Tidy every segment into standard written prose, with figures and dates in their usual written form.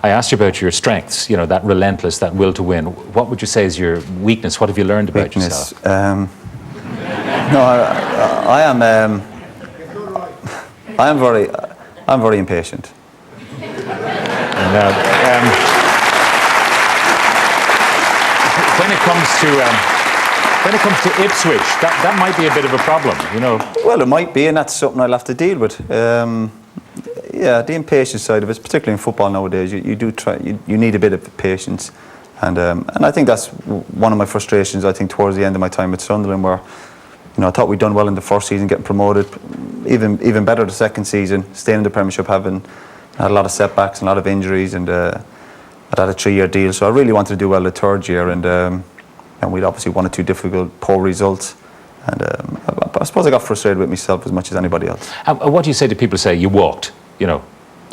I asked you about your strengths, you know, that relentless, that will to win. What would you say is your weakness? What have you learned about yourself? No, I'm very impatient. And, when it comes to Ipswich, that might be a bit of a problem, you know. Well, it might be, and that's something I'll have to deal with. Yeah, the impatient side of it, particularly in football nowadays, you do try. You need a bit of patience, and I think that's one of my frustrations. I think towards the end of my time at Sunderland, where you know I thought we'd done well in the first season, getting promoted, even better the second season, staying in the Premiership, having had a lot of setbacks and a lot of injuries, and I'd had a 3-year deal, so I really wanted to do well the third year, and we'd obviously one or two difficult, poor results, and I suppose I got frustrated with myself as much as anybody else. What do you say to people who say you walked, you know,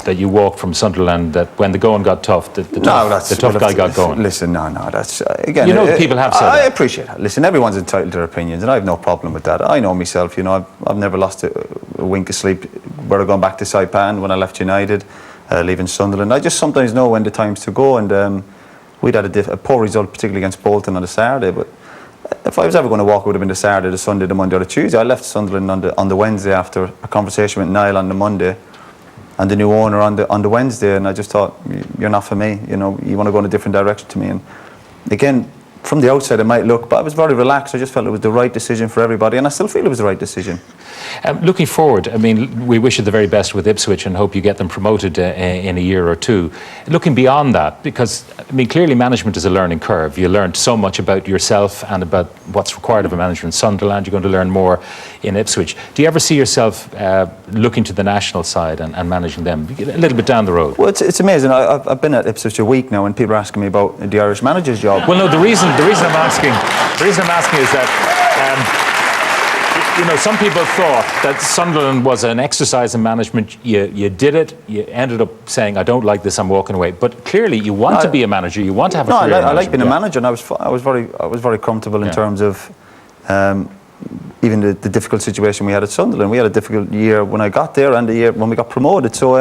that you walked from Sunderland, that when the going got tough, the tough guy got going? Listen, no, that's, again... You know, people have said that. I appreciate that. Listen, everyone's entitled to their opinions, and I have no problem with that. I know myself, you know, I've never lost a wink of sleep where I'm going back to Saipan when I left United, leaving Sunderland. I just sometimes know when the time's to go, and we'd had a poor result, particularly against Bolton on the Saturday, but if I was ever going to walk, it would have been the Saturday, the Sunday, the Monday or the Tuesday. I left Sunderland on the Wednesday after a conversation with Niall on the Monday and the new owner on the Wednesday, and I just thought, you're not for me, you know, you want to go in a different direction to me. And again, from the outside it might look, but I was very relaxed. I just felt it was the right decision for everybody, and I still feel it was the right decision. Looking forward, I mean, we wish you the very best with Ipswich and hope you get them promoted in a year or two. Looking beyond that, because, I mean, clearly management is a learning curve. You learned so much about yourself and about what's required of a manager in Sunderland. You're going to learn more in Ipswich. Do you ever see yourself looking to the national side and managing them a little bit down the road? Well, it's amazing. I've been at Ipswich a week now, and people are asking me about the Irish manager's job. Well, no, the reason I'm asking is that you know, some people thought that Sunderland was an exercise in management. You did it. You ended up saying, "I don't like this. I'm walking away." But clearly, you want to be a manager. You want to have a career. I like being a manager, and I was very comfortable in terms of even the difficult situation we had at Sunderland. We had a difficult year when I got there, and the year when we got promoted. So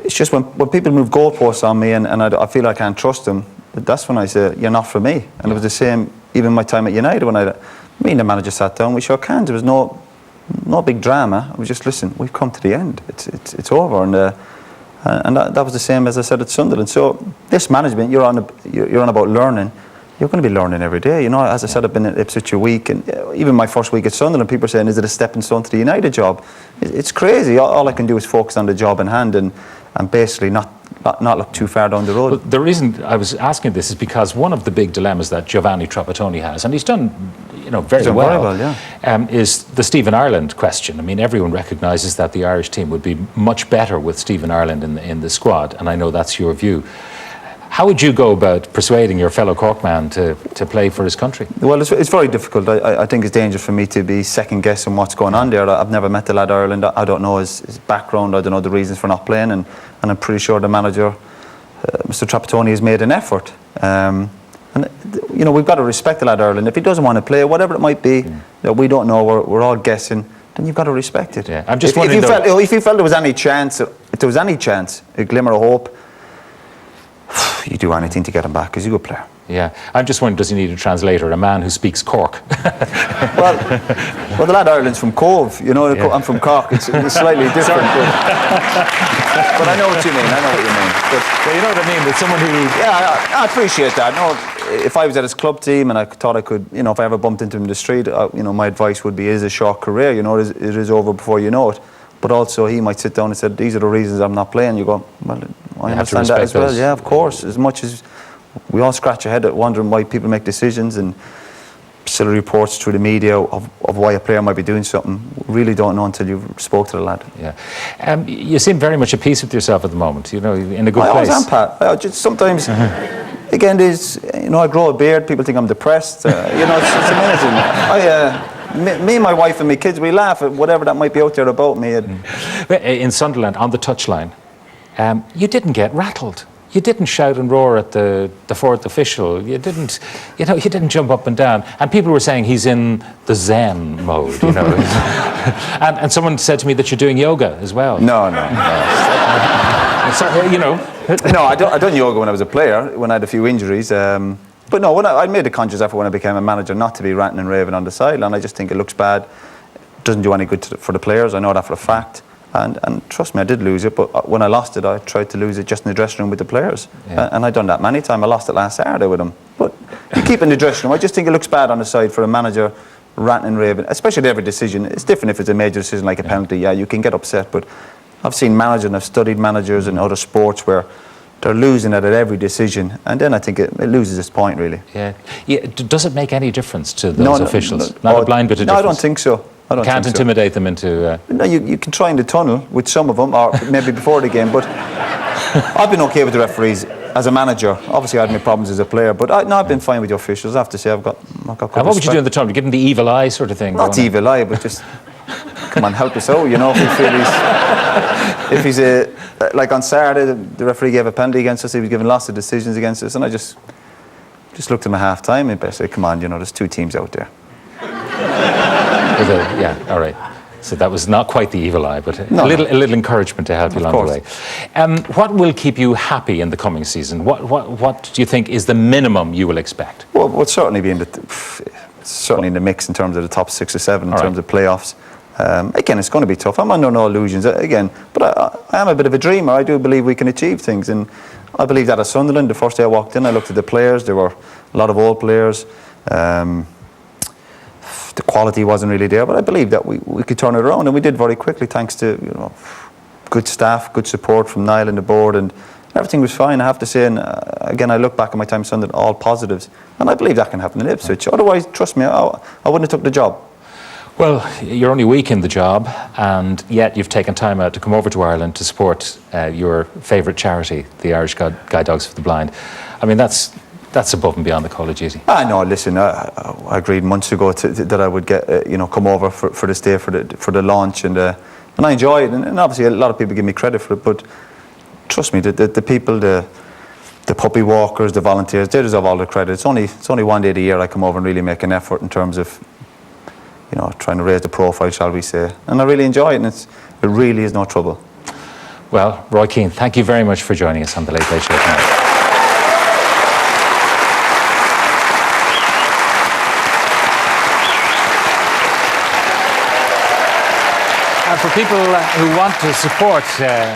it's just when people move goalposts on me, and I feel I can't trust them. That's when I say, "You're not for me." And it was the same even my time at United when me and the manager sat down, we shook hands. There was no big drama. It was just, listen, we've come to the end. It's over, and that was the same as I said at Sunderland. So this management, you're on about learning. You're going to be learning every day. You know, as I said, I've been at Ipswich a week, and even my first week at Sunderland, people are saying, "Is it a stepping stone to the United job?" It's crazy. All I can do is focus on the job in hand, and basically not look too far down the road. Well, the reason I was asking this is because one of the big dilemmas that Giovanni Trapattoni has, and he's done, you know, very well, is the Stephen Ireland question. I mean, everyone recognises that the Irish team would be much better with Stephen Ireland in the squad, and I know that's your view. How would you go about persuading your fellow Corkman to play for his country? Well, it's very difficult. I think it's dangerous for me to be second-guessing what's going on there. I've never met the lad Ireland. I don't know his background. I don't know the reasons for not playing, and I'm pretty sure the manager, Mr. Trapattoni, has made an effort. And you know, we've got to respect the lad Ireland. If he doesn't want to play, whatever it might be, that we don't know, we're all guessing, then you've got to respect it. Yeah. I'm just wondering if you felt there was any chance, a glimmer of hope, you do anything to get him back, because he's a good player. Yeah, I'm just wondering, does he need a translator, a man who speaks Cork? well, the lad Ireland's from Cove, you know. I'm from Cork. It's slightly different. But I know what you mean. But you know what I mean? It's someone who... Yeah, I appreciate that. No, if I was at his club team and I thought I could, you know, if I ever bumped into him in the street, you know, my advice would be, it is a short career. You know, it is over before you know it. But also, he might sit down and say, "These are the reasons I'm not playing." You go, "Well, I understand that as well." Those. Yeah, of course. As much as we all scratch our head at wondering why people make decisions, and still reports through the media of why a player might be doing something, we really don't know until you spoke to the lad. Yeah, you seem very much at peace with yourself at the moment. You know, in a good place. I always am, Pat. I just sometimes, again, you know, I grow a beard. People think I'm depressed. You know, it's amazing. Me, my wife and my kids, we laugh at whatever that might be out there about me. In Sunderland, on the touchline, you didn't get rattled. You didn't shout and roar at the fourth official. You didn't jump up and down. And people were saying he's in the Zen mode, you know. and someone said to me that you're doing yoga as well. No. sorry, you know. No, I done yoga when I was a player, when I had a few injuries. But no, when I made a conscious effort when I became a manager not to be ranting and raving on the sideline. I just think it looks bad. It doesn't do any good for the players. I know that for a fact. And trust me, I did lose it, but when I lost it, I tried to lose it just in the dressing room with the players. Yeah. And I've done that many times. I lost it last Saturday with them. But you keep it in the dressing room. I just think it looks bad on the side for a manager ranting and raving, especially at every decision. It's different if it's a major decision like a penalty. Yeah, you can get upset, but I've seen managers and I've studied managers in other sports where they're losing it at every decision, and then I think it loses its point, really. Yeah. Does it make any difference to those officials? Not a blind bit of difference? No, I don't think so. Can't intimidate them into... No, you can try in the tunnel with some of them, or maybe before the game, but I've been okay with the referees as a manager. Obviously, I had my problems as a player, but I've been fine with the officials. I have to say, I've got good And what would you do in the tunnel? Give them the evil eye sort of thing? Not evil eye, but just, come on, help us out, you know, if we feel if he's like on Saturday, the referee gave a penalty against us, he was giving lots of decisions against us, and I just looked at him at half-time and basically, come on, you know, there's two teams out there. Yeah, all right. So that was not quite the evil eye, but a little encouragement to help you along the way. What will keep you happy in the coming season? What do you think is the minimum you will expect? Well, we'll certainly be in the mix in terms of the top 6 or 7 in terms of playoffs. Again, it's going to be tough. I'm under no illusions again, but I am a bit of a dreamer. I do believe we can achieve things, and I believe that at Sunderland, the first day I walked in, I looked at the players. There were a lot of old players. The quality wasn't really there, but I believe that we could turn it around, and we did very quickly, thanks to good staff, good support from Niall and the board, and everything was fine, I have to say. And again, I look back at my time at Sunderland, all positives, and I believe that can happen in Ipswich. Otherwise, trust me, I wouldn't have took the job. Well, you're only a week in the job, and yet you've taken time out to come over to Ireland to support your favourite charity, the Irish Guide Dogs for the Blind. I mean, that's above and beyond the call of duty. No, listen, I agreed months ago that I would get, come over for this day, for the launch, and I enjoy it, and obviously a lot of people give me credit for it, but trust me, the people, the puppy walkers, the volunteers, they deserve all the credit. It's only one day a year I come over and really make an effort in terms of, trying to raise the profile, shall we say, and I really enjoy it, and it really is no trouble. Well, Roy Keane, thank you very much for joining us on the Late Late Show tonight. For people who want to support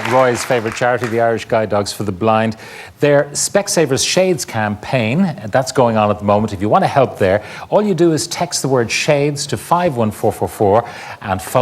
Roy's favourite charity, the Irish Guide Dogs for the Blind, their Specsavers Shades campaign, that's going on at the moment. If you want to help there, all you do is text the word Shades to 51444 and follow